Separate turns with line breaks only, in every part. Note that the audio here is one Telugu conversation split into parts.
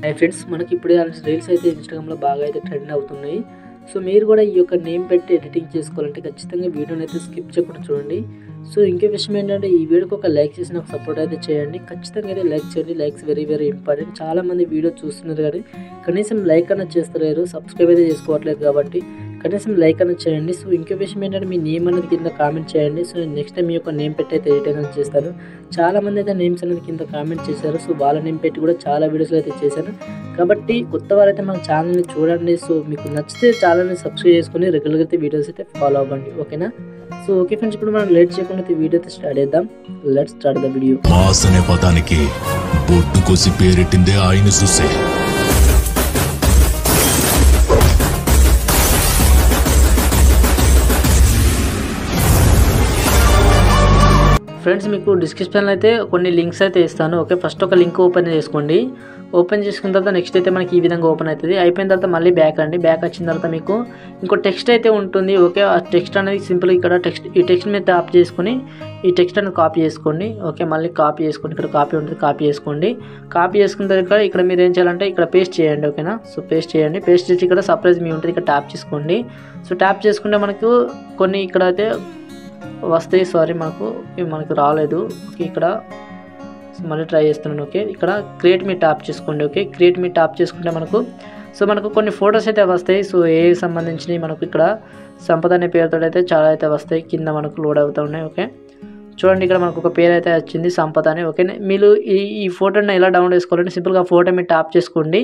హాయ్ ఫ్రెండ్స్, మనకి ఇప్పుడే రీల్స్ అయితే ఇన్స్టాగ్రామ్లో బాగా అయితే ట్రెండ్ అవుతున్నాయి. సో మీరు కూడా ఈ యొక్క నేమ్ పెట్టి ఎడిటింగ్ చేసుకోవాలంటే ఖచ్చితంగా వీడియోని అయితే స్కిప్ చేయకుండా చూడండి. సో ఇంకో విషయం ఏంటంటే ఈ వీడియోకి ఒక లైక్ చేసి నాకు సపోర్ట్ అయితే చేయండి. ఖచ్చితంగా అయితే లైక్ చేయండి. Likes very very important. చాలామంది వీడియో చూస్తున్నారు కానీ కనీసం లైక్ అన్న చేస్తలేరు, సబ్స్క్రైబ్ అయితే చేసుకోవట్లేదు. కాబట్టి కనీసం లైక్ అనేది చేయండి. సో ఇంకో విషయం ఏంటంటే మీ నేమ్ అనేది కింద కామెంట్ చేయండి. సో నేను నెక్స్ట్ టైం మీ యొక్క నేమ్ పెట్టి అయితే ఎడిట్ అనేది చేస్తాను. చాలామంది అయితే నేమ్స్ అనేది కింద కామెంట్ చేశారు. సో వాళ్ళ నేమ్ పెట్టి కూడా చాలా వీడియోస్లో అయితే చేశాను. కాబట్టి కొత్త వారైతే మన ఛానల్ని చూడండి. సో మీకు నచ్చితే ఛానల్ని సబ్స్క్రైబ్ చేసుకొని రెగ్యులర్గా అయితే వీడియోస్ అయితే ఫాలో అవ్వండి. ఓకేనా? సో ఓకే ఫ్రెండ్స్, ఇప్పుడు మనం లేట్ చేయకుండా వీడియో అయితే స్టార్ట్ చేద్దాం. Let's start the video.
Mass అనే పదానికి బొట్టు కోసి పేరెట్టిందే ఆయన చూసే.
ఫ్రెండ్స్, మీకు డిస్క్రిప్షన్లో అయితే కొన్ని లింక్స్ అయితే ఇస్తాను. ఓకే, ఫస్ట్ ఒక లింక్ ఓపెన్ చేసుకోండి. ఓపెన్ చేసుకున్న తర్వాత నెక్స్ట్ అయితే మనకి ఈ విధంగా ఓపెన్ అవుతుంది. అయిపోయిన తర్వాత మళ్ళీ బ్యాక్ రండి. బ్యాక్ వచ్చిన తర్వాత మీకు ఇంకో టెక్స్ట్ అయితే ఉంటుంది. ఓకే, ఆ టెక్స్ట్ అనేది సింపుల్ ఇక్కడ ఈ టెక్స్ట్ మీద ట్యాప్ చేసుకుని ఈ టెక్స్ట్ అనేది కాపీ చేసుకోండి. ఓకే, మళ్ళీ కాపీ చేసుకోండి. ఇక్కడ కాపీ ఉంటుంది, కాపీ చేసుకోండి. కాపీ చేసుకున్న తర్వాత ఇక్కడ మీరు ఏం చేయాలంటే ఇక్కడ పేస్ట్ చేయండి. ఓకేనా? సో పేస్ట్ చేయండి. పేస్ట్ చేసి ఇక్కడ సర్ప్రైజ్ మీ ఉంటుంది, ఇక్కడ ట్యాప్ చేసుకోండి. సో ట్యాప్ చేసుకుంటే మనకు కొన్ని ఇక్కడ అయితే వస్తాయి. సారీ, మనకు రాలేదు. ఓకే, ఇక్కడ మళ్ళీ ట్రై చేస్తున్నాను. ఓకే, ఇక్కడ క్రియేట్ మీ ట్యాప్ చేసుకోండి. ఓకే, క్రియేట్ మీ ట్యాప్ చేసుకుంటే మనకు కొన్ని ఫొటోస్ అయితే వస్తాయి. సో ఏ సంబంధించినవి మనకు ఇక్కడ సంపద అనే పేరుతో అయితే చాలా అయితే వస్తాయి. కింద మనకు లోడ్ అవుతూ ఉన్నాయి. ఓకే, చూడండి, ఇక్కడ మనకు ఒక పేరు అయితే వచ్చింది, సంపద అని. ఓకే, మీరు ఈ ఫోటోని ఎలా డౌన్లోడ్ చేసుకోవాలంటే సింపుల్గా ఫోటో మీరు ట్యాప్ చేసుకోండి.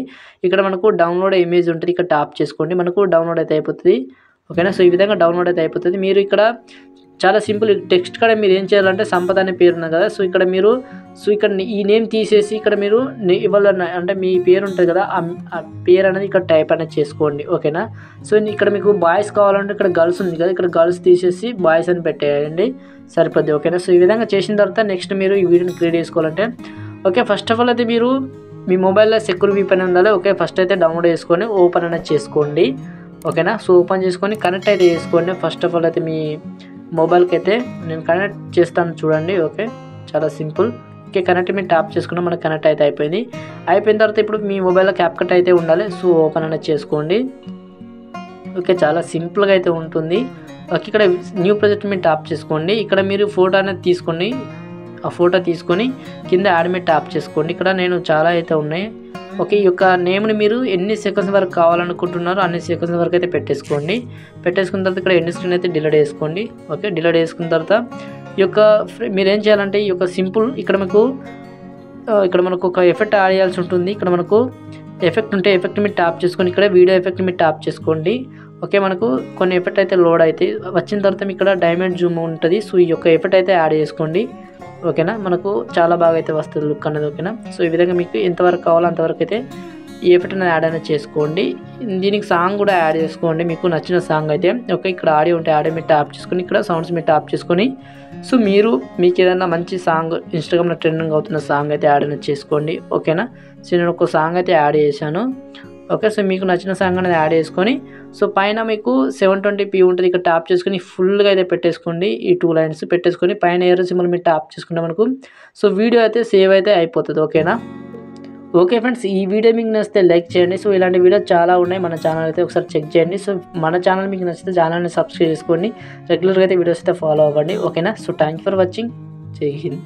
ఇక్కడ మనకు డౌన్లోడ్ ఇమేజ్ ఉంటుంది, ఇక్కడ ట్యాప్ చేసుకోండి. మనకు డౌన్లోడ్ అయితే అయిపోతుంది. ఓకేనా? సో ఈ విధంగా డౌన్లోడ్ అయితే అయిపోతుంది. మీరు ఇక్కడ చాలా సింపుల్ టెక్స్ట్ కూడా మీరు ఏం చేయాలంటే సంపద అనే పేరు ఉన్నది కదా. సో ఇక్కడ ఈ నేమ్ తీసేసి ఇక్కడ మీరు ఇవాళ అంటే మీ పేరు ఉంటుంది కదా, ఆ పేరు అనేది ఇక్కడ టైప్ అనేది చేసుకోండి. ఓకేనా? సో ఇక్కడ మీకు బాయ్స్ కావాలంటే ఇక్కడ గర్ల్స్ ఉంది కదా, ఇక్కడ గర్ల్స్ తీసేసి బాయ్స్ అని పెట్టేయండి, సరిపోద్ది. ఓకేనా? సో ఈ విధంగా చేసిన తర్వాత నెక్స్ట్ మీరు ఈ వీడియోని క్రియేట్ చేసుకోవాలంటే ఓకే, ఫస్ట్ ఆఫ్ ఆల్ అయితే మీరు మీ మొబైల్లో సెక్యూర్ VPN ఉండాలి. ఓకే, ఫస్ట్ అయితే డౌన్లోడ్ చేసుకొని ఓపెన్ అనేది చేసుకోండి. ఓకేనా? సో ఓపెన్ చేసుకొని కనెక్ట్ అయితే చేసుకోండి. ఫస్ట్ ఆఫ్ ఆల్ అయితే మీ మొబైల్కి అయితే నేను కనెక్ట్ చేస్తాను, చూడండి. ఓకే, చాలా సింపుల్. ఓకే, కనెక్ట్ మీరు ట్యాప్ చేసుకున్నా మనకు కనెక్ట్ అయితే అయిపోయింది. అయిపోయిన తర్వాత ఇప్పుడు మీ మొబైల్లో క్యాప్కట్ అయితే ఉండాలి. సో ఓపెన్ అనేది చేసుకోండి. ఓకే, చాలా సింపుల్గా అయితే ఉంటుంది. ఓకే, ఇక్కడ న్యూ ప్రాజెక్ట్ మీరు ట్యాప్ చేసుకోండి. ఇక్కడ మీరు ఫోటో అనేది తీసుకోండి. ఆ ఫోటో తీసుకొని కింద యాడ్ మీద ట్యాప్ చేసుకోండి. ఇక్కడ నేను చాలా అయితే ఉన్నాయి. ఓకే, ఈ యొక్క నేమ్ని మీరు ఎన్ని సెకండ్స్ వరకు కావాలనుకుంటున్నారో అన్ని సెకండ్స్ వరకు అయితే పెట్టేసుకోండి. పెట్టేసుకున్న తర్వాత ఇక్కడ ఎండ్ స్క్రీన్ అయితే డిలీట్ చేసుకోండి. ఓకే, డిలీట్ చేసుకున్న తర్వాత ఈ యొక్క మీరు ఏం చేయాలంటే ఈ యొక్క సింపుల్ ఇక్కడ మనకు ఒక ఎఫెక్ట్ యాడ్ చేయాల్సి ఉంటుంది. ఇక్కడ మనకు ఎఫెక్ట్ ఉంటే ఎఫెక్ట్ మీద ట్యాప్ చేసుకొని ఇక్కడ వీడియో ఎఫెక్ట్ మీద ట్యాప్ చేసుకోండి. ఓకే, మనకు కొన్ని ఎఫెక్ట్ అయితే లోడ్ అవుతాయి. వచ్చిన తర్వాత ఇక్కడ డైమండ్ జూమ్ ఉంటుంది. సో ఈ యొక్క ఎఫెక్ట్ అయితే యాడ్ చేసుకోండి. ఓకేనా? మనకు చాలా బాగా అయితే వస్తుంది లుక్ అనేది. ఓకేనా? సో ఈ విధంగా మీకు ఎంతవరకు కావాలో అంతవరకు అయితే ఈ ఎఫెక్ట్ అనేది యాడ్ అనేది చేసుకోండి. దీనికి సాంగ్ కూడా యాడ్ చేసుకోండి, మీకు నచ్చిన సాంగ్ అయితే. ఓకే, ఇక్కడ ఆడియో ఉంటే ఆడియో మీరు ట్యాప్ చేసుకొని ఇక్కడ సౌండ్స్ మీరు ట్యాప్ చేసుకొని సో మీకు ఏదైనా మంచి సాంగ్ ఇన్స్టాగ్రామ్లో ట్రెండింగ్ అవుతున్న సాంగ్ అయితే యాడ్ అనేది చేసుకోండి. ఓకేనా? సో నేను ఒక సాంగ్ అయితే యాడ్ చేశాను. ఓకే, సో మీకు నచ్చిన సాంగ్ అనేది యాడ్ చేసుకొని సో పైన మీకు 720p ఉంటుంది, ఇక్కడ ట్యాప్ చేసుకొని ఫుల్గా అయితే పెట్టేసుకోండి. ఈ 2 లైన్స్ పెట్టేసుకొని పైన ఏరో సింబల్ మీరు ట్యాప్ చేసుకుంటే మనకు సో వీడియో అయితే సేవ్ అయితే అయిపోతుంది. ఓకేనా? ఓకే ఫ్రెండ్స్, ఈ వీడియో మీకు నచ్చితే లైక్ చేయండి. సో ఇలాంటి వీడియో చాలా ఉన్నాయి మన ఛానల్ అయితే, ఒకసారి చెక్ చేయండి. సో మన ఛానల్ మీకు నచ్చితే ఛానల్ని సబ్స్క్రైబ్ చేసుకోండి, రెగ్యులర్గా అయితే వీడియోస్ అయితే ఫాలో అవ్వండి. ఓకేనా? So thank you for watching. జై హింద్.